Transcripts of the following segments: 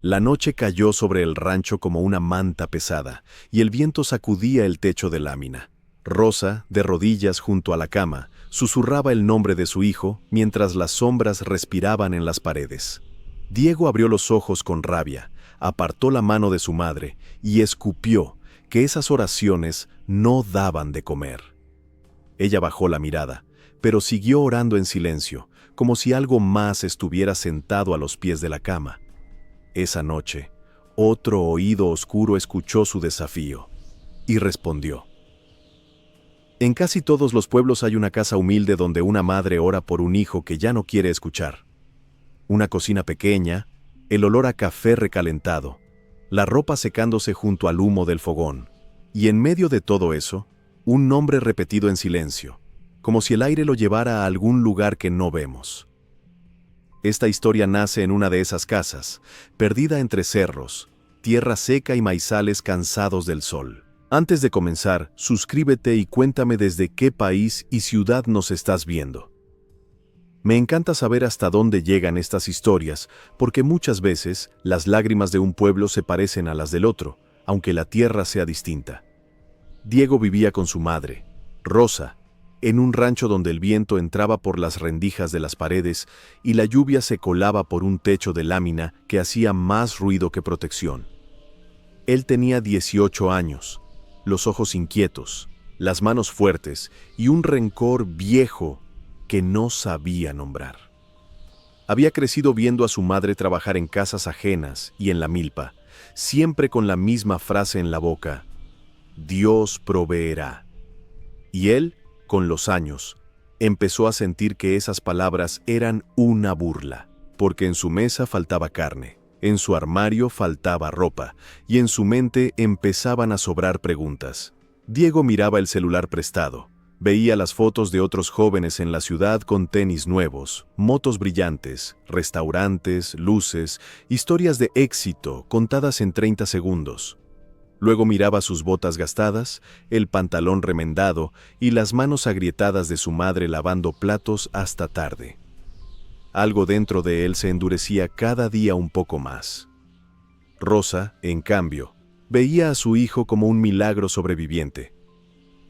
La noche cayó sobre el rancho como una manta pesada, y el viento sacudía el techo de lámina. Rosa, de rodillas junto a la cama, susurraba el nombre de su hijo mientras las sombras respiraban en las paredes. Diego abrió los ojos con rabia, apartó la mano de su madre y escupió que esas oraciones no daban de comer. Ella bajó la mirada, pero siguió orando en silencio, como si algo más estuviera sentado a los pies de la cama. Esa noche, otro oído oscuro escuchó su desafío y respondió. En casi todos los pueblos hay una casa humilde donde una madre ora por un hijo que ya no quiere escuchar. Una cocina pequeña, el olor a café recalentado, la ropa secándose junto al humo del fogón, y en medio de todo eso, un nombre repetido en silencio, como si el aire lo llevara a algún lugar que no vemos. Esta historia nace en una de esas casas, perdida entre cerros, tierra seca y maizales cansados del sol. Antes de comenzar, suscríbete y cuéntame desde qué país y ciudad nos estás viendo. Me encanta saber hasta dónde llegan estas historias, porque muchas veces las lágrimas de un pueblo se parecen a las del otro, aunque la tierra sea distinta. Diego vivía con su madre, Rosa, en un rancho donde el viento entraba por las rendijas de las paredes y la lluvia se colaba por un techo de lámina que hacía más ruido que protección. Él tenía 18 años, los ojos inquietos, las manos fuertes y un rencor viejo que no sabía nombrar. Había crecido viendo a su madre trabajar en casas ajenas y en la milpa, siempre con la misma frase en la boca: Dios proveerá. Y él, con los años, empezó a sentir que esas palabras eran una burla, porque en su mesa faltaba carne, en su armario faltaba ropa, y en su mente empezaban a sobrar preguntas. Diego miraba el celular prestado, veía las fotos de otros jóvenes en la ciudad con tenis nuevos, motos brillantes, restaurantes, luces, historias de éxito contadas en 30 segundos. Luego miraba sus botas gastadas, el pantalón remendado y las manos agrietadas de su madre lavando platos hasta tarde. Algo dentro de él se endurecía cada día un poco más. Rosa, en cambio, veía a su hijo como un milagro sobreviviente.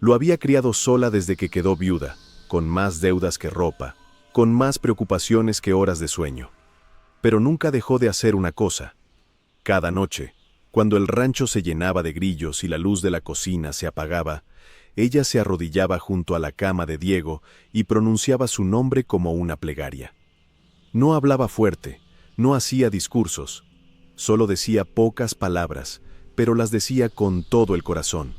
Lo había criado sola desde que quedó viuda, con más deudas que ropa, con más preocupaciones que horas de sueño. Pero nunca dejó de hacer una cosa. Cada noche, cuando el rancho se llenaba de grillos y la luz de la cocina se apagaba, ella se arrodillaba junto a la cama de Diego y pronunciaba su nombre como una plegaria. No hablaba fuerte, no hacía discursos, solo decía pocas palabras, pero las decía con todo el corazón.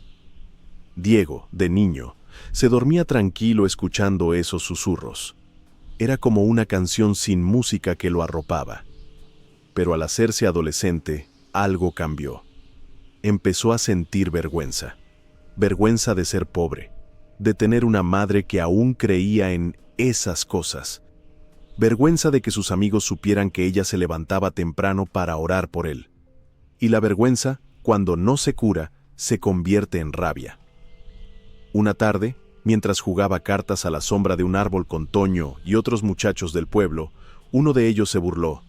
Diego, de niño, se dormía tranquilo escuchando esos susurros. Era como una canción sin música que lo arropaba. Pero al hacerse adolescente, algo cambió. Empezó a sentir vergüenza. Vergüenza de ser pobre, de tener una madre que aún creía en esas cosas. Vergüenza de que sus amigos supieran que ella se levantaba temprano para orar por él. Y la vergüenza, cuando no se cura, se convierte en rabia. Una tarde, mientras jugaba cartas a la sombra de un árbol con Toño y otros muchachos del pueblo, uno de ellos se burló.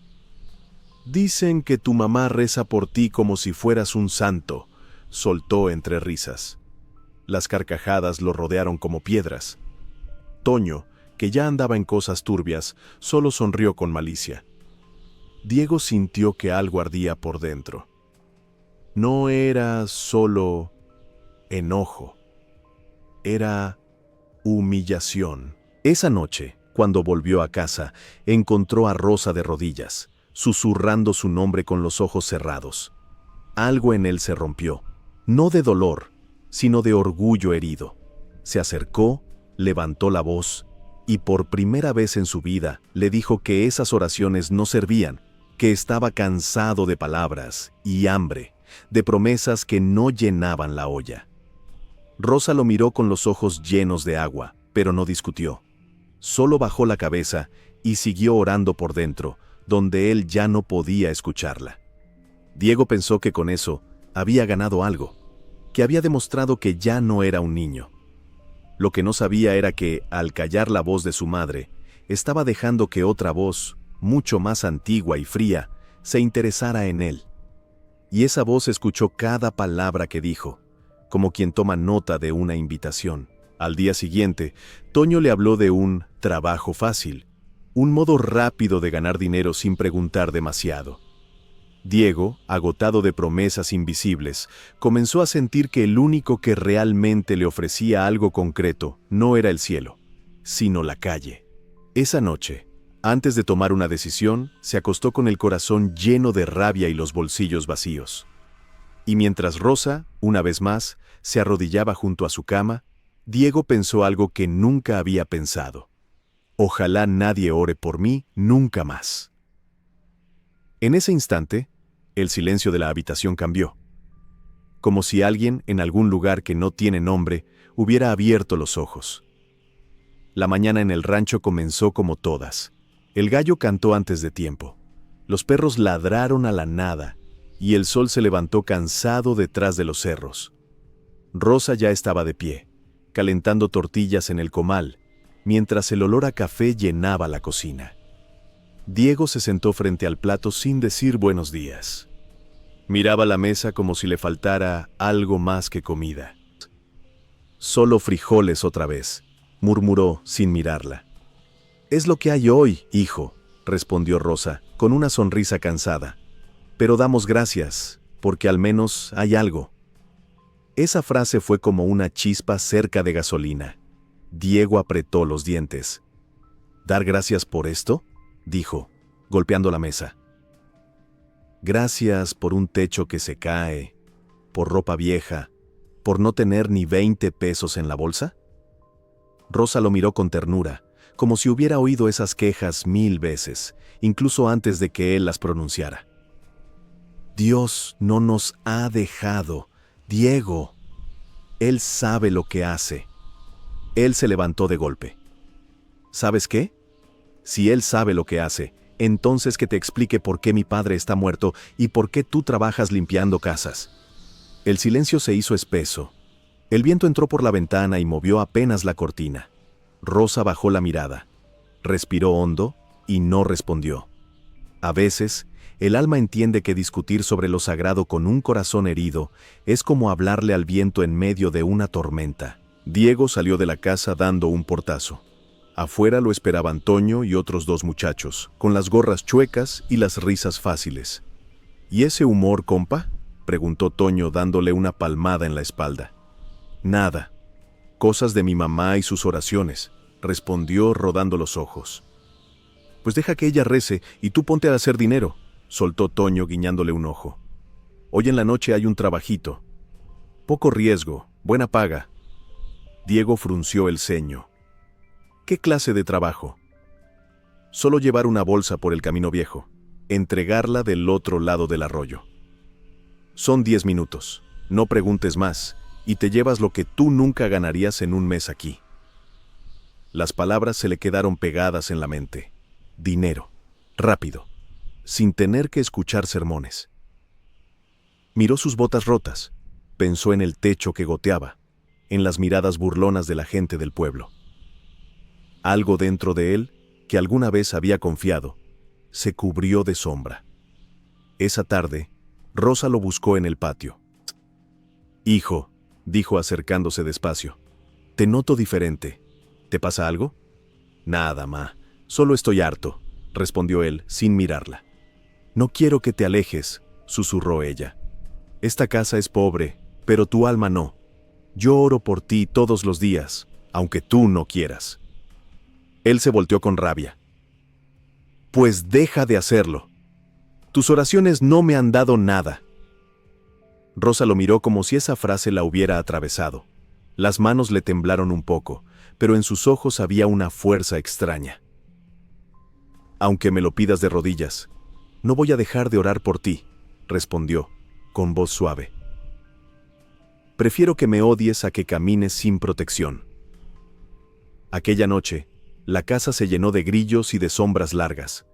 «Dicen que tu mamá reza por ti como si fueras un santo», soltó entre risas. Las carcajadas lo rodearon como piedras. Toño, que ya andaba en cosas turbias, solo sonrió con malicia. Diego sintió que algo ardía por dentro. No era solo enojo. Era humillación. Esa noche, cuando volvió a casa, encontró a Rosa de rodillas, susurrando su nombre con los ojos cerrados. Algo en él se rompió, no de dolor, sino de orgullo herido. Se acercó, levantó la voz, y por primera vez en su vida le dijo que esas oraciones no servían, que estaba cansado de palabras y hambre, de promesas que no llenaban la olla. Rosa lo miró con los ojos llenos de agua, pero no discutió. Solo bajó la cabeza y siguió orando por dentro, donde él ya no podía escucharla. Diego pensó que con eso había ganado algo, que había demostrado que ya no era un niño. Lo que no sabía era que, al callar la voz de su madre, estaba dejando que otra voz, mucho más antigua y fría, se interesara en él. Y esa voz escuchó cada palabra que dijo, como quien toma nota de una invitación. Al día siguiente, Toño le habló de un trabajo fácil, un modo rápido de ganar dinero sin preguntar demasiado. Diego, agotado de promesas invisibles, comenzó a sentir que el único que realmente le ofrecía algo concreto no era el cielo, sino la calle. Esa noche, antes de tomar una decisión, se acostó con el corazón lleno de rabia y los bolsillos vacíos. Y mientras Rosa, una vez más, se arrodillaba junto a su cama, Diego pensó algo que nunca había pensado. Ojalá nadie ore por mí nunca más. En ese instante, el silencio de la habitación cambió. Como si alguien, en algún lugar que no tiene nombre, hubiera abierto los ojos. La mañana en el rancho comenzó como todas. El gallo cantó antes de tiempo. Los perros ladraron a la nada, y el sol se levantó cansado detrás de los cerros. Rosa ya estaba de pie, calentando tortillas en el comal, mientras el olor a café llenaba la cocina. Diego se sentó frente al plato sin decir buenos días. Miraba la mesa como si le faltara algo más que comida. «Solo frijoles otra vez», murmuró sin mirarla. «Es lo que hay hoy, hijo», respondió Rosa, con una sonrisa cansada. «Pero damos gracias, porque al menos hay algo». Esa frase fue como una chispa cerca de gasolina. Diego apretó los dientes. «¿Dar gracias por esto?», dijo, golpeando la mesa. «Gracias por un techo que se cae, por ropa vieja, por no tener ni 20 pesos en la bolsa». Rosa lo miró con ternura, como si hubiera oído esas quejas 1000 veces, incluso antes de que él las pronunciara. «Dios no nos ha dejado, Diego. Él sabe lo que hace». Él se levantó de golpe. «¿Sabes qué? Si él sabe lo que hace, entonces que te explique por qué mi padre está muerto y por qué tú trabajas limpiando casas». El silencio se hizo espeso. El viento entró por la ventana y movió apenas la cortina. Rosa bajó la mirada, respiró hondo y no respondió. A veces, el alma entiende que discutir sobre lo sagrado con un corazón herido es como hablarle al viento en medio de una tormenta. Diego salió de la casa dando un portazo. Afuera lo esperaban Toño y otros 2 muchachos, con las gorras chuecas y las risas fáciles. «¿Y ese humor, compa?», preguntó Toño dándole una palmada en la espalda. «Nada. Cosas de mi mamá y sus oraciones», respondió rodando los ojos. «Pues deja que ella rece y tú ponte a hacer dinero», soltó Toño guiñándole un ojo. «Hoy en la noche hay un trabajito. Poco riesgo, buena paga». Diego frunció el ceño. «¿Qué clase de trabajo?». «Solo llevar una bolsa por el camino viejo, entregarla del otro lado del arroyo. Son 10 minutos, no preguntes más, y te llevas lo que tú nunca ganarías en un mes aquí». Las palabras se le quedaron pegadas en la mente. Dinero, rápido, sin tener que escuchar sermones. Miró sus botas rotas, pensó en el techo que goteaba, en las miradas burlonas de la gente del pueblo. Algo dentro de él, que alguna vez había confiado, se cubrió de sombra. Esa tarde, Rosa lo buscó en el patio. «Hijo», dijo acercándose despacio, «te noto diferente. ¿Te pasa algo?». «Nada, ma. Solo estoy harto», respondió él sin mirarla. «No quiero que te alejes», susurró ella. «Esta casa es pobre, pero tu alma no. Yo oro por ti todos los días, aunque tú no quieras». Él se volteó con rabia. «Pues deja de hacerlo. Tus oraciones no me han dado nada». Rosa lo miró como si esa frase la hubiera atravesado. Las manos le temblaron un poco, pero en sus ojos había una fuerza extraña. «Aunque me lo pidas de rodillas, no voy a dejar de orar por ti», respondió, con voz suave. «Prefiero que me odies a que camines sin protección». Aquella noche, la casa se llenó de grillos y de sombras largas.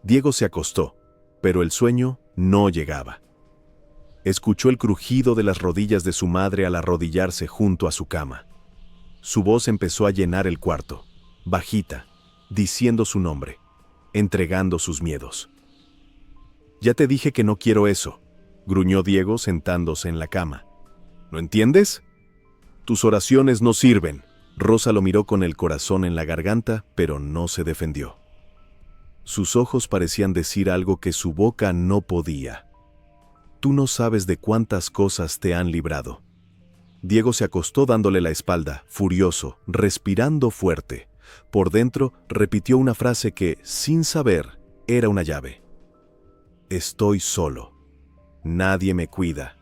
Diego se acostó, pero el sueño no llegaba. Escuchó el crujido de las rodillas de su madre al arrodillarse junto a su cama. Su voz empezó a llenar el cuarto, bajita, diciendo su nombre, entregando sus miedos. Ya te dije que no quiero eso, gruñó Diego sentándose en la cama. ¿No entiendes? Tus oraciones no sirven. Rosa lo miró con el corazón en la garganta, pero no se defendió. Sus ojos parecían decir algo que su boca no podía. Tú no sabes de cuántas cosas te han librado. Diego se acostó dándole la espalda, furioso, respirando fuerte. Por dentro repitió una frase que, sin saber, era una llave. Estoy solo. Nadie me cuida.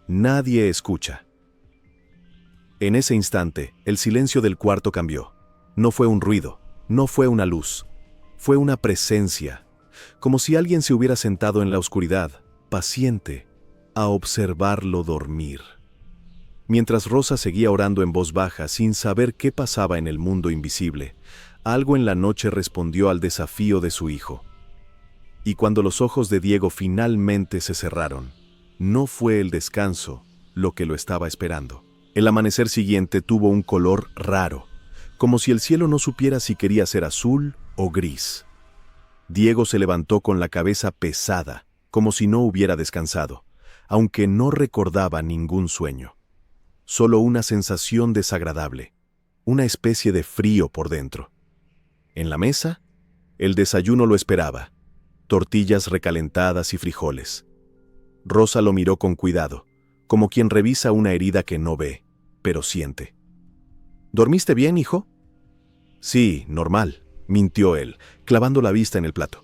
Nadie escucha. En ese instante, el silencio del cuarto cambió. No fue un ruido, no fue una luz. Fue una presencia, como si alguien se hubiera sentado en la oscuridad, paciente, a observarlo dormir. Mientras Rosa seguía orando en voz baja sin saber qué pasaba en el mundo invisible, algo en la noche respondió al desafío de su hijo. Y cuando los ojos de Diego finalmente se cerraron, no fue el descanso lo que lo estaba esperando. El amanecer siguiente tuvo un color raro, como si el cielo no supiera si quería ser azul o gris. Diego se levantó con la cabeza pesada, como si no hubiera descansado, aunque no recordaba ningún sueño. Solo una sensación desagradable, una especie de frío por dentro. En la mesa, el desayuno lo esperaba, tortillas recalentadas y frijoles. Rosa lo miró con cuidado, como quien revisa una herida que no ve, pero siente. ¿Dormiste bien, hijo? Sí, normal, mintió él, clavando la vista en el plato.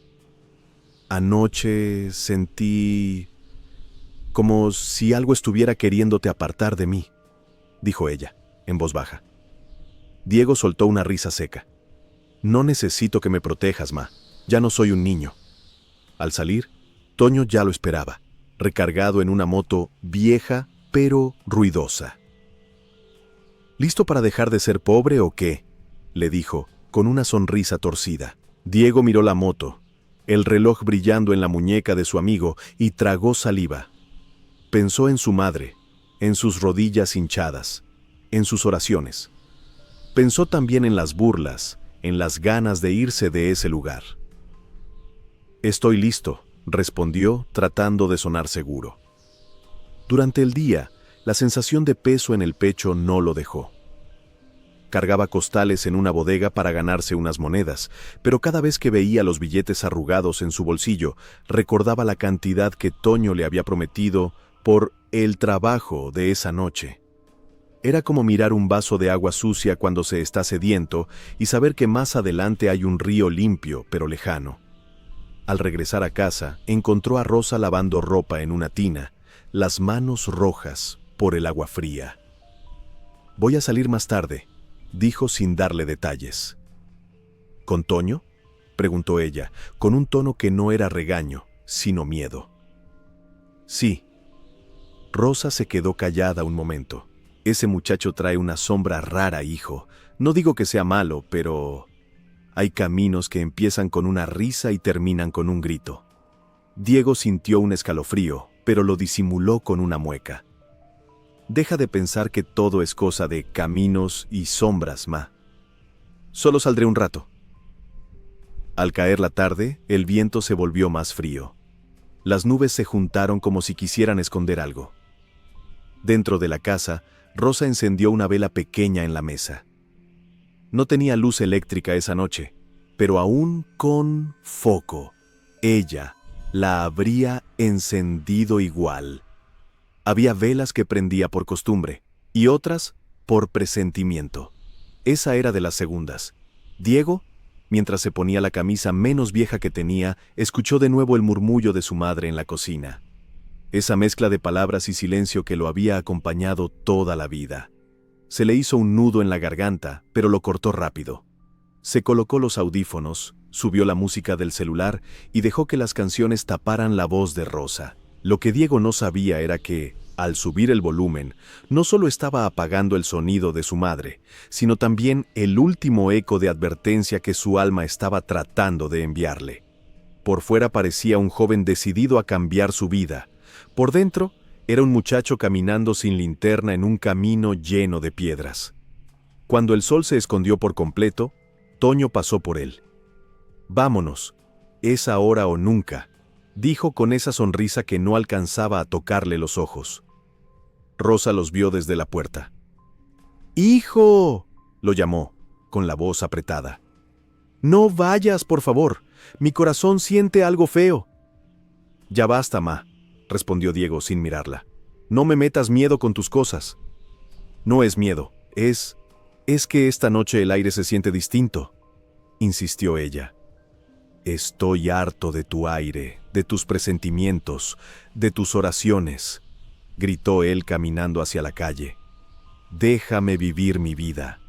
Anoche sentí como si algo estuviera queriéndote apartar de mí, dijo ella, en voz baja. Diego soltó una risa seca. No necesito que me protejas, ma. Ya no soy un niño. Al salir, Toño ya lo esperaba, recargado en una moto vieja pero ruidosa. ¿Listo para dejar de ser pobre o qué?, le dijo, con una sonrisa torcida. Diego miró la moto, el reloj brillando en la muñeca de su amigo, y tragó saliva. Pensó en su madre, en sus rodillas hinchadas, en sus oraciones. Pensó también en las burlas, en las ganas de irse de ese lugar. Estoy listo, respondió, tratando de sonar seguro. Durante el día, la sensación de peso en el pecho no lo dejó. Cargaba costales en una bodega para ganarse unas monedas, pero cada vez que veía los billetes arrugados en su bolsillo, recordaba la cantidad que Toño le había prometido por el trabajo de esa noche. Era como mirar un vaso de agua sucia cuando se está sediento y saber que más adelante hay un río limpio, pero lejano. Al regresar a casa, encontró a Rosa lavando ropa en una tina, las manos rojas por el agua fría. Voy a salir más tarde, dijo sin darle detalles. ¿Con Toño?, preguntó ella, con un tono que no era regaño, sino miedo. Sí. Rosa se quedó callada un momento. Ese muchacho trae una sombra rara, hijo. No digo que sea malo, pero hay caminos que empiezan con una risa y terminan con un grito. Diego sintió un escalofrío, pero lo disimuló con una mueca. Deja de pensar que todo es cosa de caminos y sombras, ma. Solo saldré un rato. Al caer la tarde, el viento se volvió más frío. Las nubes se juntaron como si quisieran esconder algo. Dentro de la casa, Rosa encendió una vela pequeña en la mesa. No tenía luz eléctrica esa noche, pero aún con foco, ella la habría encendido igual. Había velas que prendía por costumbre y otras por presentimiento. Esa era de las segundas. Diego, mientras se ponía la camisa menos vieja que tenía, escuchó de nuevo el murmullo de su madre en la cocina. Esa mezcla de palabras y silencio que lo había acompañado toda la vida. Se le hizo un nudo en la garganta, pero lo cortó rápido. Se colocó los audífonos, subió la música del celular y dejó que las canciones taparan la voz de Rosa. Lo que Diego no sabía era que, al subir el volumen, no solo estaba apagando el sonido de su madre, sino también el último eco de advertencia que su alma estaba tratando de enviarle. Por fuera parecía un joven decidido a cambiar su vida. Por dentro, era un muchacho caminando sin linterna en un camino lleno de piedras. Cuando el sol se escondió por completo, Toño pasó por él. «Vámonos, es ahora o nunca», dijo con esa sonrisa que no alcanzaba a tocarle los ojos. Rosa los vio desde la puerta. ¡Hijo!, lo llamó, con la voz apretada. «No vayas, por favor. Mi corazón siente algo feo». «Ya basta, ma», respondió Diego sin mirarla. «No me metas miedo con tus cosas». «No es miedo, es que esta noche el aire se siente distinto», insistió ella. «Estoy harto de tu aire, de tus presentimientos, de tus oraciones», gritó él caminando hacia la calle. «Déjame vivir mi vida».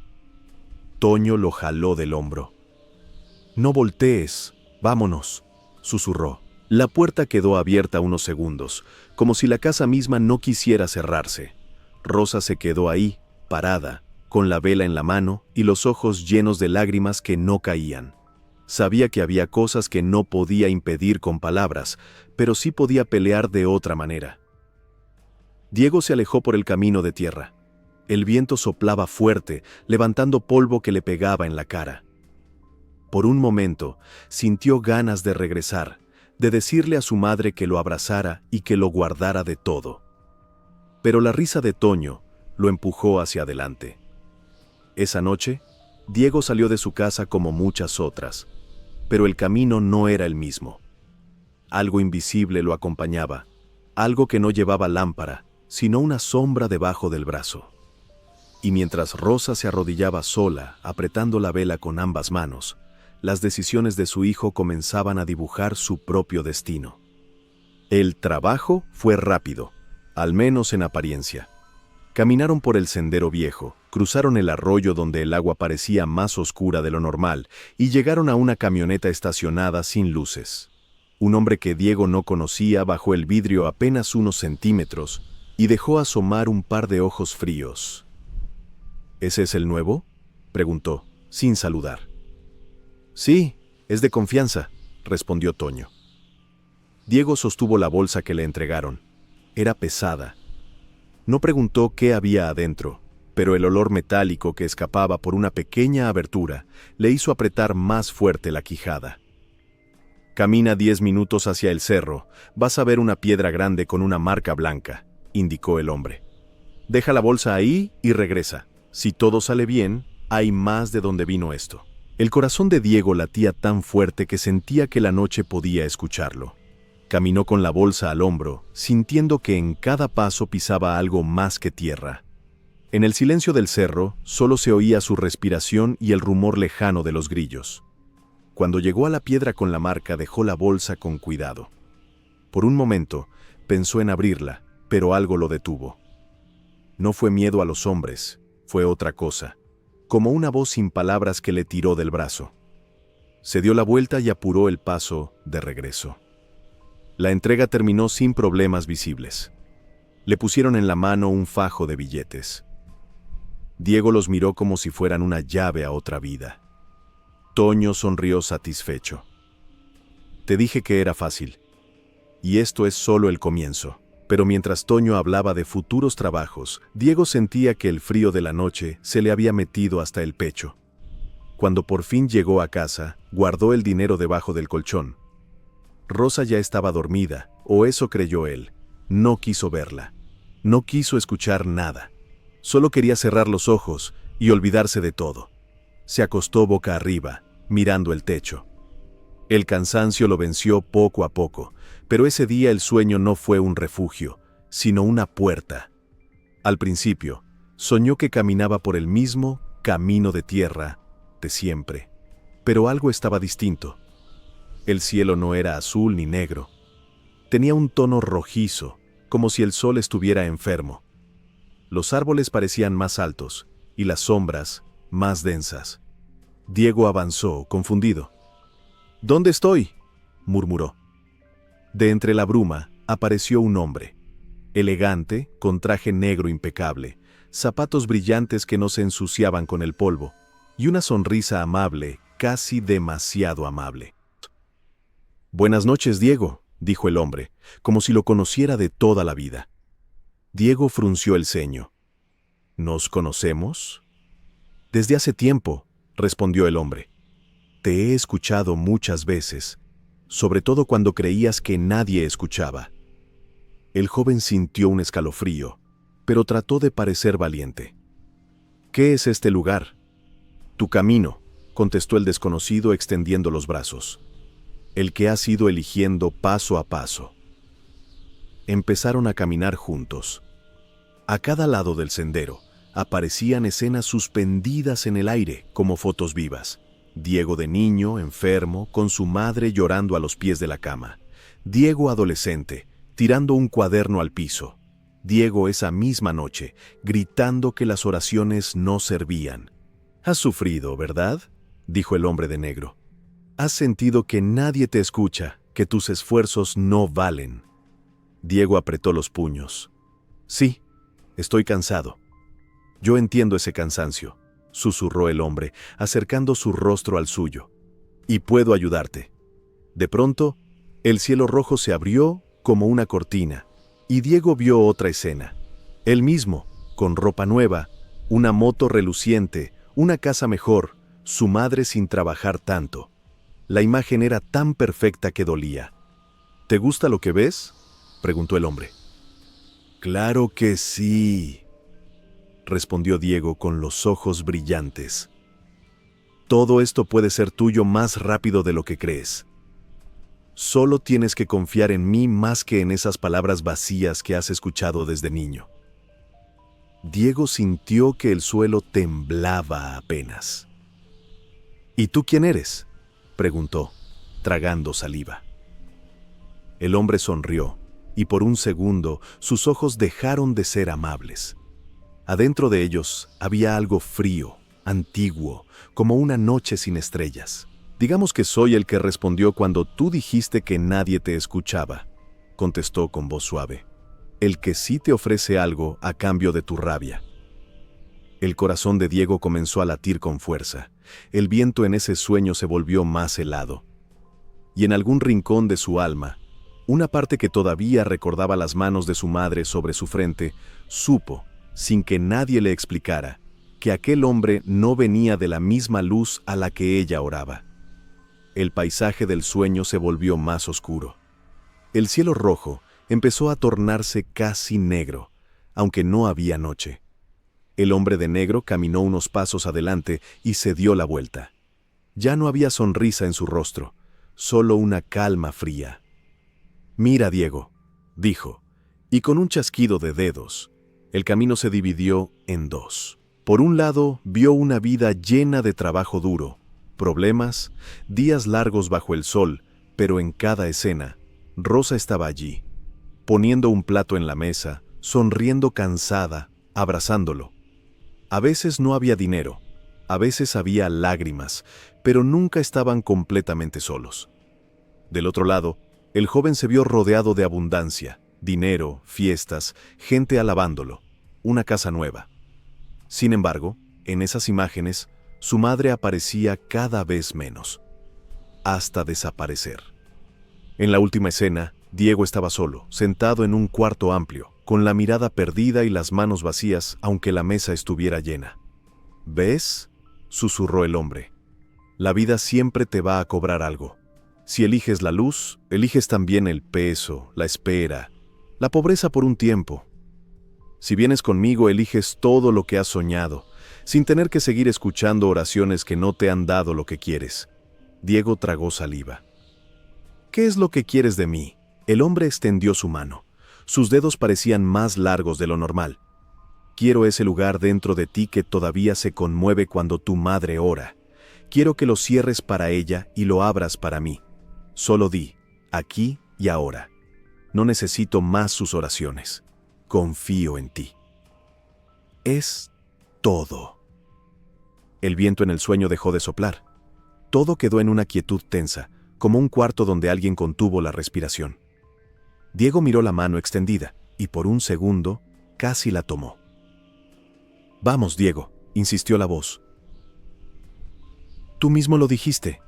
Toño lo jaló del hombro. «No voltees, vámonos», susurró. La puerta quedó abierta unos segundos, como si la casa misma no quisiera cerrarse. Rosa se quedó ahí, parada, con la vela en la mano y los ojos llenos de lágrimas que no caían. Sabía que había cosas que no podía impedir con palabras, pero sí podía pelear de otra manera. Diego se alejó por el camino de tierra. El viento soplaba fuerte, levantando polvo que le pegaba en la cara. Por un momento, sintió ganas de regresar, de decirle a su madre que lo abrazara y que lo guardara de todo. Pero la risa de Toño lo empujó hacia adelante. Esa noche, Diego salió de su casa como muchas otras, pero el camino no era el mismo. Algo invisible lo acompañaba, algo que no llevaba lámpara, sino una sombra debajo del brazo. Y mientras Rosa se arrodillaba sola, apretando la vela con ambas manos, las decisiones de su hijo comenzaban a dibujar su propio destino. El trabajo fue rápido, al menos en apariencia. Caminaron por el sendero viejo, cruzaron el arroyo donde el agua parecía más oscura de lo normal y llegaron a una camioneta estacionada sin luces. Un hombre que Diego no conocía bajó el vidrio apenas unos centímetros y dejó asomar un par de ojos fríos. «¿Ese es el nuevo?», preguntó, sin saludar. «Sí, es de confianza», respondió Toño. Diego sostuvo la bolsa que le entregaron. Era pesada. No preguntó qué había adentro, pero el olor metálico que escapaba por una pequeña abertura le hizo apretar más fuerte la quijada. «Camina 10 minutos hacia el cerro, vas a ver una piedra grande con una marca blanca», indicó el hombre. «Deja la bolsa ahí y regresa. Si todo sale bien, hay más de donde vino esto». El corazón de Diego latía tan fuerte que sentía que la noche podía escucharlo. Caminó con la bolsa al hombro, sintiendo que en cada paso pisaba algo más que tierra. En el silencio del cerro, solo se oía su respiración y el rumor lejano de los grillos. Cuando llegó a la piedra con la marca, dejó la bolsa con cuidado. Por un momento, pensó en abrirla, pero algo lo detuvo. No fue miedo a los hombres, fue otra cosa, como una voz sin palabras que le tiró del brazo. Se dio la vuelta y apuró el paso de regreso. La entrega terminó sin problemas visibles. Le pusieron en la mano un fajo de billetes. Diego los miró como si fueran una llave a otra vida. Toño sonrió satisfecho. «Te dije que era fácil. Y esto es solo el comienzo». Pero mientras Toño hablaba de futuros trabajos, Diego sentía que el frío de la noche se le había metido hasta el pecho. Cuando por fin llegó a casa, guardó el dinero debajo del colchón. Rosa ya estaba dormida, o eso creyó él. No quiso verla. No quiso escuchar nada. Solo quería cerrar los ojos y olvidarse de todo. Se acostó boca arriba, mirando el techo. El cansancio lo venció poco a poco, pero ese día el sueño no fue un refugio, sino una puerta. Al principio, soñó que caminaba por el mismo camino de tierra de siempre, pero algo estaba distinto. El cielo no era azul ni negro. Tenía un tono rojizo, como si el sol estuviera enfermo. Los árboles parecían más altos y las sombras más densas. Diego avanzó, confundido. «¿Dónde estoy?», murmuró. De entre la bruma apareció un hombre, elegante, con traje negro impecable, zapatos brillantes que no se ensuciaban con el polvo, y una sonrisa amable, casi demasiado amable. «Buenas noches, Diego», dijo el hombre, como si lo conociera de toda la vida. Diego frunció el ceño. «¿Nos conocemos?». «Desde hace tiempo», respondió el hombre. «Te he escuchado muchas veces. sobre todo cuando creías que nadie escuchaba. El joven sintió un escalofrío, pero trató de parecer valiente. ¿Qué es este lugar? Tu camino, contestó el desconocido extendiendo los brazos. El que has ido eligiendo paso a paso. Empezaron a caminar juntos. A cada lado del sendero aparecían escenas suspendidas en el aire como fotos vivas. Diego de niño, enfermo, con su madre llorando a los pies de la cama. Diego adolescente, tirando un cuaderno al piso. Diego esa misma noche, gritando que las oraciones no servían. «Has sufrido, ¿verdad?», dijo el hombre de negro. «Has sentido que nadie te escucha, que tus esfuerzos no valen». Diego apretó los puños. «Sí, estoy cansado». «Yo entiendo ese cansancio», susurró el hombre, acercando su rostro al suyo. «Y puedo ayudarte». De pronto, el cielo rojo se abrió como una cortina, y Diego vio otra escena. Él mismo, con ropa nueva, una moto reluciente, una casa mejor, su madre sin trabajar tanto. La imagen era tan perfecta que dolía. «¿Te gusta lo que ves?», preguntó el hombre. «Claro que sí», respondió Diego con los ojos brillantes. «Todo esto puede ser tuyo más rápido de lo que crees. Solo tienes que confiar en mí más que en esas palabras vacías que has escuchado desde niño». Diego sintió que el suelo temblaba apenas. «¿Y tú quién eres?», preguntó, tragando saliva. El hombre sonrió, y por un segundo sus ojos dejaron de ser amables. Adentro de ellos había algo frío, antiguo, como una noche sin estrellas. «Digamos que soy el que respondió cuando tú dijiste que nadie te escuchaba», contestó con voz suave. «El que sí te ofrece algo a cambio de tu rabia». El corazón de Diego comenzó a latir con fuerza. El viento en ese sueño se volvió más helado. Y en algún rincón de su alma, una parte que todavía recordaba las manos de su madre sobre su frente, supo, sin que nadie le explicara, que aquel hombre no venía de la misma luz a la que ella oraba. El paisaje del sueño se volvió más oscuro. El cielo rojo empezó a tornarse casi negro, aunque no había noche. El hombre de negro caminó unos pasos adelante y se dio la vuelta. Ya no había sonrisa en su rostro, solo una calma fría. «Mira, Diego», dijo, y con un chasquido de dedos, el camino se dividió en dos. Por un lado, vio una vida llena de trabajo duro, problemas, días largos bajo el sol, pero en cada escena, Rosa estaba allí, poniendo un plato en la mesa, sonriendo cansada, abrazándolo. A veces no había dinero, a veces había lágrimas, pero nunca estaban completamente solos. Del otro lado, el joven se vio rodeado de abundancia, dinero, fiestas, gente alabándolo, una casa nueva. Sin embargo, en esas imágenes, su madre aparecía cada vez menos, hasta desaparecer. En la última escena, Diego estaba solo, sentado en un cuarto amplio, con la mirada perdida y las manos vacías, aunque la mesa estuviera llena. «¿Ves?», susurró el hombre. «La vida siempre te va a cobrar algo. Si eliges la luz, eliges también el peso, la espera, la pobreza por un tiempo. Si vienes conmigo, eliges todo lo que has soñado, sin tener que seguir escuchando oraciones que no te han dado lo que quieres». Diego tragó saliva. «¿Qué es lo que quieres de mí?». El hombre extendió su mano. Sus dedos parecían más largos de lo normal. «Quiero ese lugar dentro de ti que todavía se conmueve cuando tu madre ora. Quiero que lo cierres para ella y lo abras para mí. Solo di, aquí y ahora. No necesito más sus oraciones. Confío en ti». Es todo. El viento en el sueño dejó de soplar. Todo quedó en una quietud tensa, como un cuarto donde alguien contuvo la respiración. Diego miró la mano extendida y por un segundo casi la tomó. «Vamos, Diego», insistió la voz. «Tú mismo lo dijiste.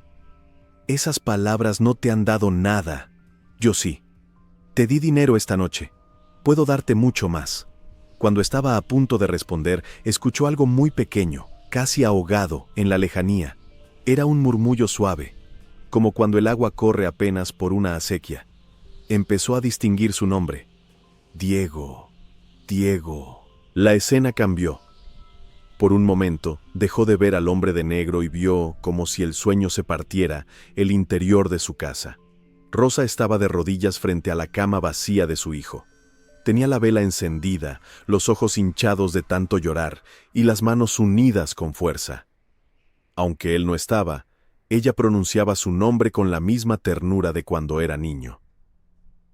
Esas palabras no te han dado nada. Yo sí. Te di dinero esta noche. Puedo darte mucho más». Cuando estaba a punto de responder, escuchó algo muy pequeño, casi ahogado, en la lejanía. Era un murmullo suave. como cuando el agua corre apenas por una acequia. Empezó a distinguir su nombre. Diego, Diego. La escena cambió. Por un momento, dejó de ver al hombre de negro y vio, como si el sueño se partiera, el interior de su casa. Rosa estaba de rodillas frente a la cama vacía de su hijo. Tenía la vela encendida, los ojos hinchados de tanto llorar y las manos unidas con fuerza. Aunque él no estaba, ella pronunciaba su nombre con la misma ternura de cuando era niño.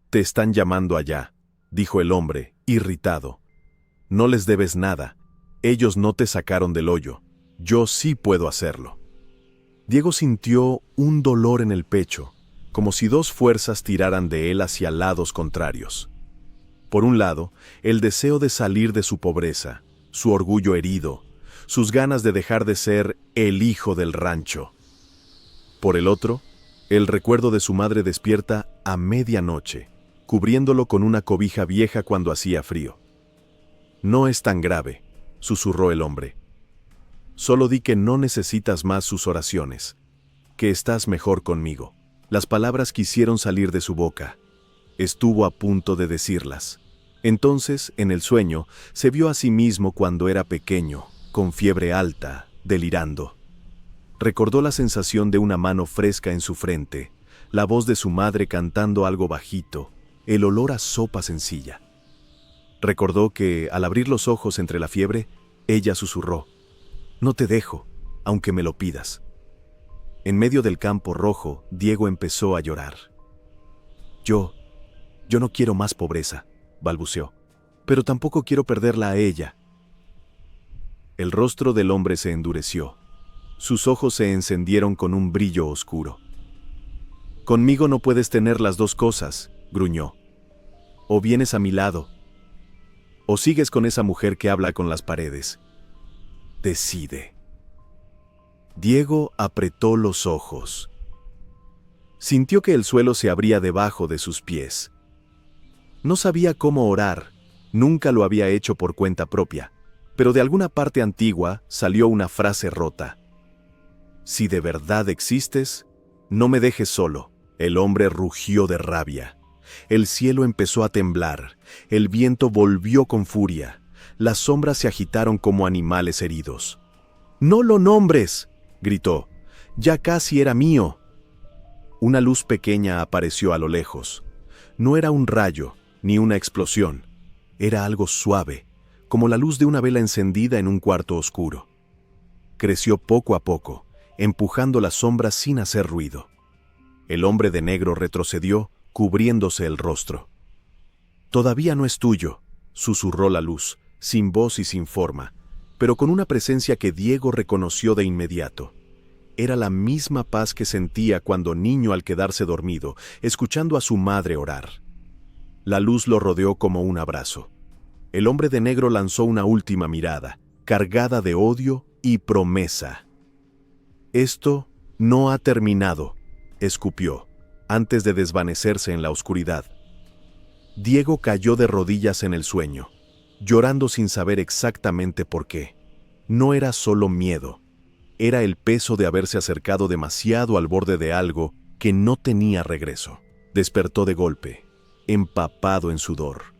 «Te están llamando allá», dijo el hombre, irritado. «No les debes nada. Ellos no te sacaron del hoyo. Yo sí puedo hacerlo». Diego sintió un dolor en el pecho, como si dos fuerzas tiraran de él hacia lados contrarios. Por un lado, el deseo de salir de su pobreza, su orgullo herido, sus ganas de dejar de ser el hijo del rancho. Por el otro, el recuerdo de su madre despierta a medianoche, cubriéndolo con una cobija vieja cuando hacía frío. «No es tan grave», susurró el hombre. «Solo di que no necesitas más sus oraciones, que estás mejor conmigo». Las palabras quisieron salir de su boca. Estuvo a punto de decirlas. Entonces, en el sueño, se vio a sí mismo cuando era pequeño, con fiebre alta, delirando. Recordó la sensación de una mano fresca en su frente, la voz de su madre cantando algo bajito, el olor a sopa sencilla. Recordó que, al abrir los ojos entre la fiebre, ella susurró: «No te dejo, aunque me lo pidas». En medio del campo rojo, Diego empezó a llorar. Yo no quiero más pobreza», balbuceó, «pero tampoco quiero perderla a ella». El rostro del hombre se endureció. Sus ojos se encendieron con un brillo oscuro. «Conmigo no puedes tener las dos cosas», gruñó. «O vienes a mi lado, o sigues con esa mujer que habla con las paredes. Decide». Diego apretó los ojos. Sintió que el suelo se abría debajo de sus pies. No sabía cómo orar, nunca lo había hecho por cuenta propia, pero de alguna parte antigua salió una frase rota. «Si de verdad existes, no me dejes solo». El hombre rugió de rabia. El cielo empezó a temblar, el viento volvió con furia, las sombras se agitaron como animales heridos. «¡No lo nombres!», gritó. «Ya casi era mío». Una luz pequeña apareció a lo lejos. No era un rayo, ni una explosión. Era algo suave, como la luz de una vela encendida en un cuarto oscuro. Creció poco a poco, empujando las sombras sin hacer ruido. El hombre de negro retrocedió, cubriéndose el rostro. «Todavía no es tuyo», susurró la luz, sin voz y sin forma, pero con una presencia que Diego reconoció de inmediato. Era la misma paz que sentía cuando niño al quedarse dormido, escuchando a su madre orar. La luz lo rodeó como un abrazo. El hombre de negro lanzó una última mirada, cargada de odio y promesa. «Esto no ha terminado», escupió, antes de desvanecerse en la oscuridad. Diego cayó de rodillas en el sueño, llorando sin saber exactamente por qué. No era solo miedo, era el peso de haberse acercado demasiado al borde de algo que no tenía regreso. Despertó de golpe, empapado en sudor.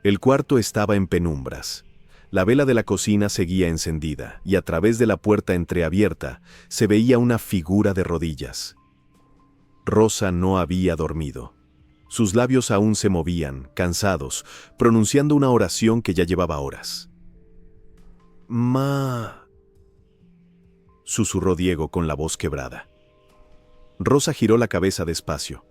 El cuarto estaba en penumbras. La vela de la cocina seguía encendida y a través de la puerta entreabierta se veía una figura de rodillas. Rosa no había dormido. Sus labios aún se movían, cansados, pronunciando una oración que ya llevaba horas. «Ma», susurró Diego con la voz quebrada. Rosa giró la cabeza despacio.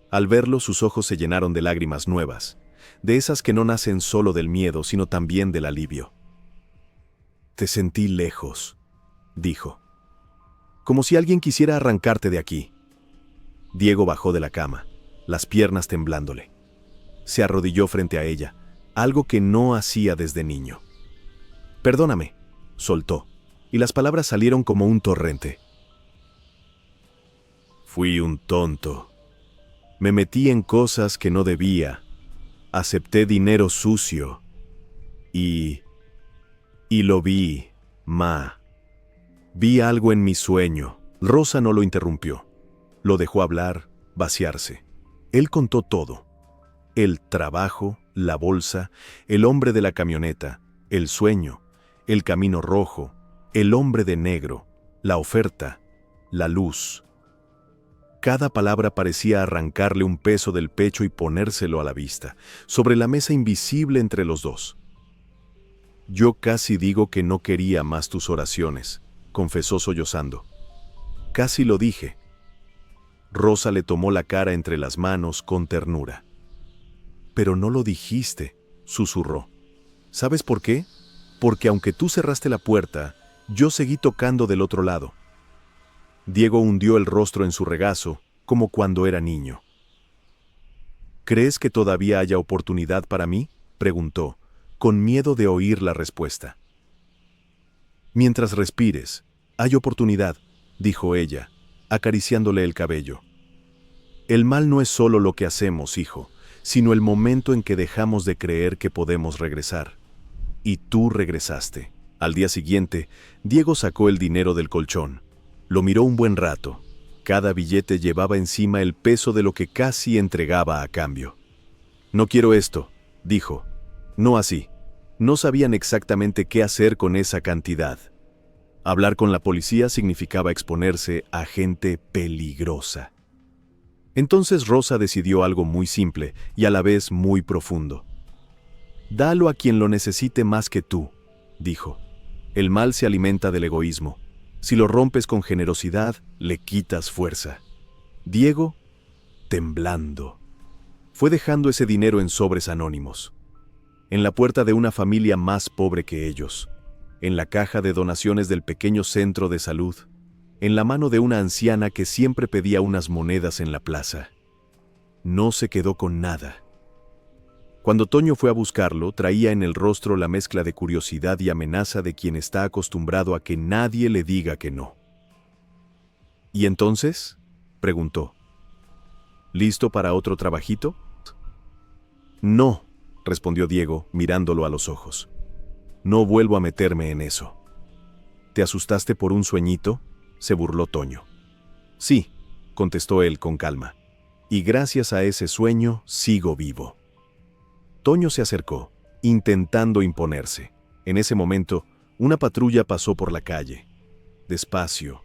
Al verlo, sus ojos se llenaron de lágrimas nuevas, de esas que no nacen solo del miedo, sino también del alivio. «Te sentí lejos», dijo. «Como si alguien quisiera arrancarte de aquí». Diego bajó de la cama, las piernas temblándole. Se arrodilló frente a ella, algo que no hacía desde niño. «Perdóname», soltó, y las palabras salieron como un torrente. «Fui un tonto. Me metí en cosas que no debía. Acepté dinero sucio. Y lo vi, Ma. Vi algo en mi sueño». Rosa no lo interrumpió. Lo dejó hablar, vaciarse. Él contó todo. El trabajo, la bolsa, el hombre de la camioneta, el sueño, el camino rojo, el hombre de negro, la oferta, la luz. Cada palabra parecía arrancarle un peso del pecho y ponérselo a la vista, sobre la mesa invisible entre los dos. «Yo casi digo que no quería más tus oraciones», confesó sollozando. «Casi lo dije». Rosa le tomó la cara entre las manos con ternura. «Pero no lo dijiste», susurró. «¿Sabes por qué? Porque aunque tú cerraste la puerta, yo seguí tocando del otro lado». Diego hundió el rostro en su regazo, como cuando era niño. «¿Crees que todavía haya oportunidad para mí?», preguntó, con miedo de oír la respuesta. «Mientras respires, hay oportunidad», dijo ella, acariciándole el cabello. «El mal no es solo lo que hacemos, hijo, sino el momento en que dejamos de creer que podemos regresar. Y tú regresaste». Al día siguiente, Diego sacó el dinero del colchón. Lo miró un buen rato. Cada billete llevaba encima el peso de lo que casi entregaba a cambio. «No quiero esto», dijo. «No así». No sabían exactamente qué hacer con esa cantidad. Hablar con la policía significaba exponerse a gente peligrosa. Entonces Rosa decidió algo muy simple y a la vez muy profundo. «Dalo a quien lo necesite más que tú», dijo. «El mal se alimenta del egoísmo. Si lo rompes con generosidad, le quitas fuerza». Diego, temblando, fue dejando ese dinero en sobres anónimos, en la puerta de una familia más pobre que ellos, en la caja de donaciones del pequeño centro de salud, en la mano de una anciana que siempre pedía unas monedas en la plaza. No se quedó con nada. Cuando Toño fue a buscarlo, traía en el rostro la mezcla de curiosidad y amenaza de quien está acostumbrado a que nadie le diga que no. «¿Y entonces?», preguntó. «¿Listo para otro trabajito?». «No», respondió Diego, mirándolo a los ojos. «No vuelvo a meterme en eso». «¿Te asustaste por un sueñito?», se burló Toño. «Sí», contestó él con calma. «Y gracias a ese sueño sigo vivo». Toño se acercó, intentando imponerse. En ese momento, una patrulla pasó por la calle, despacio,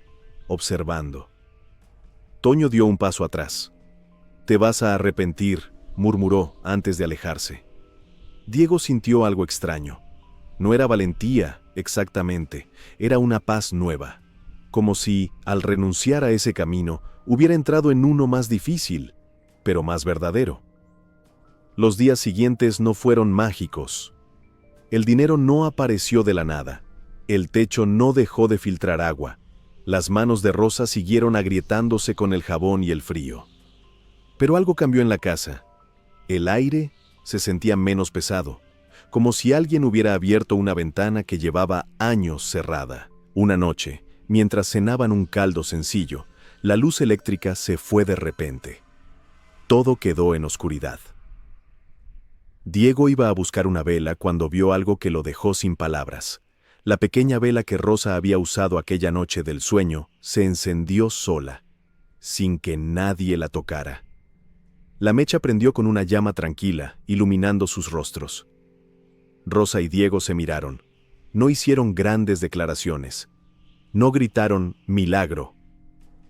observando. Toño dio un paso atrás. «Te vas a arrepentir», murmuró antes de alejarse. Diego sintió algo extraño. No era valentía, exactamente, era una paz nueva, como si, al renunciar a ese camino, hubiera entrado en uno más difícil, pero más verdadero. Los días siguientes no fueron mágicos. El dinero no apareció de la nada. El techo no dejó de filtrar agua. Las manos de Rosa siguieron agrietándose con el jabón y el frío. Pero algo cambió en la casa. El aire se sentía menos pesado, como si alguien hubiera abierto una ventana que llevaba años cerrada. Una noche, mientras cenaban un caldo sencillo, la luz eléctrica se fue de repente. Todo quedó en oscuridad. Diego iba a buscar una vela cuando vio algo que lo dejó sin palabras. La pequeña vela que Rosa había usado aquella noche del sueño se encendió sola, sin que nadie la tocara. La mecha prendió con una llama tranquila, iluminando sus rostros. Rosa y Diego se miraron. No hicieron grandes declaraciones. No gritaron «milagro».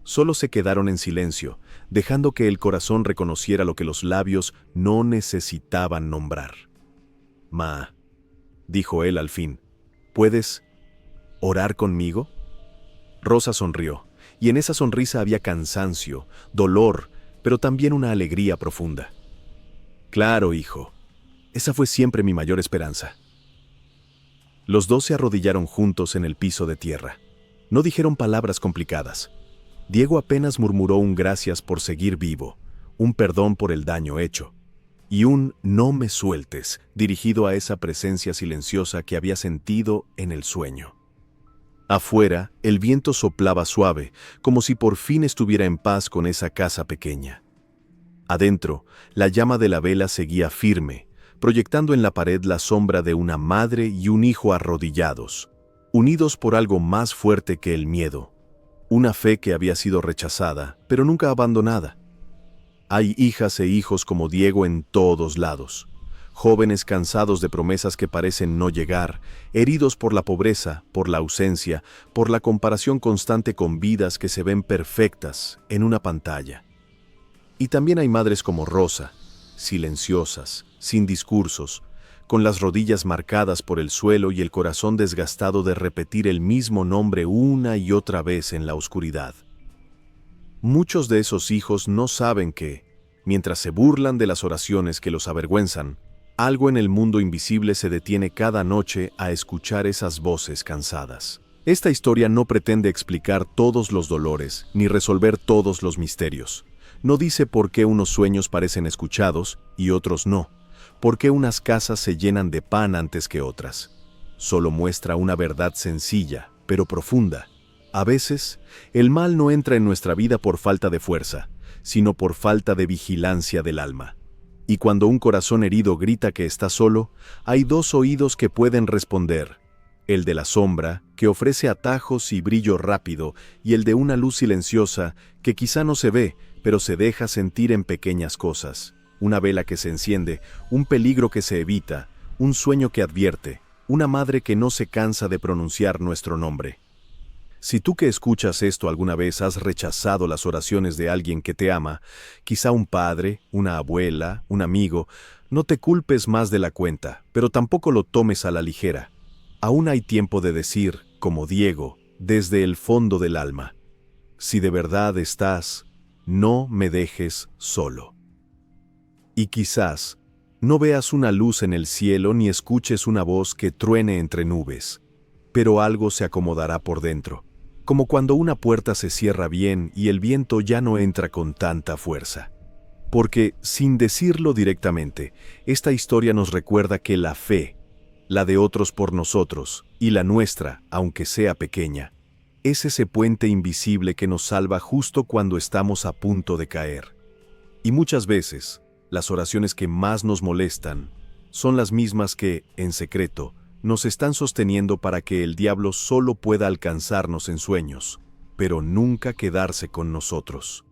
Solo se quedaron en silencio, dejando que el corazón reconociera lo que los labios no necesitaban nombrar. «Ma», dijo él al fin, «¿puedes orar conmigo?». Rosa sonrió, y en esa sonrisa había cansancio, dolor, pero también una alegría profunda. «Claro, hijo. Esa fue siempre mi mayor esperanza». Los dos se arrodillaron juntos en el piso de tierra. No dijeron palabras complicadas. Diego apenas murmuró un gracias por seguir vivo, un perdón por el daño hecho, y un «no me sueltes» dirigido a esa presencia silenciosa que había sentido en el sueño. Afuera, el viento soplaba suave, como si por fin estuviera en paz con esa casa pequeña. Adentro, la llama de la vela seguía firme, proyectando en la pared la sombra de una madre y un hijo arrodillados, unidos por algo más fuerte que el miedo, Una fe que había sido rechazada, pero nunca abandonada. Hay hijas e hijos como Diego en todos lados. Jóvenes cansados de promesas que parecen no llegar, heridos por la pobreza, por la ausencia, por la comparación constante con vidas que se ven perfectas en una pantalla. Y también hay madres como Rosa, silenciosas, sin discursos, con las rodillas marcadas por el suelo y el corazón desgastado de repetir el mismo nombre una y otra vez en la oscuridad. Muchos de esos hijos no saben que, mientras se burlan de las oraciones que los avergüenzan, algo en el mundo invisible se detiene cada noche a escuchar esas voces cansadas. Esta historia no pretende explicar todos los dolores ni resolver todos los misterios. No dice por qué unos sueños parecen escuchados y otros no, por qué unas casas se llenan de pan antes que otras. Solo muestra una verdad sencilla, pero profunda. A veces, el mal no entra en nuestra vida por falta de fuerza, sino por falta de vigilancia del alma. Y cuando un corazón herido grita que está solo, hay dos oídos que pueden responder: el de la sombra, que ofrece atajos y brillo rápido, y el de una luz silenciosa, que quizá no se ve, pero se deja sentir en pequeñas cosas. Una vela que se enciende, un peligro que se evita, un sueño que advierte, una madre que no se cansa de pronunciar nuestro nombre. Si tú que escuchas esto alguna vez has rechazado las oraciones de alguien que te ama, quizá un padre, una abuela, un amigo, no te culpes más de la cuenta, pero tampoco lo tomes a la ligera. Aún hay tiempo de decir, como Diego, desde el fondo del alma: si de verdad estás, no me dejes solo. Y quizás no veas una luz en el cielo ni escuches una voz que truene entre nubes, pero algo se acomodará por dentro, como cuando una puerta se cierra bien y el viento ya no entra con tanta fuerza. Porque, sin decirlo directamente, esta historia nos recuerda que la fe, la de otros por nosotros, y la nuestra, aunque sea pequeña, es ese puente invisible que nos salva justo cuando estamos a punto de caer. Y muchas veces, las oraciones que más nos molestan son las mismas que, en secreto, nos están sosteniendo para que el diablo solo pueda alcanzarnos en sueños, pero nunca quedarse con nosotros.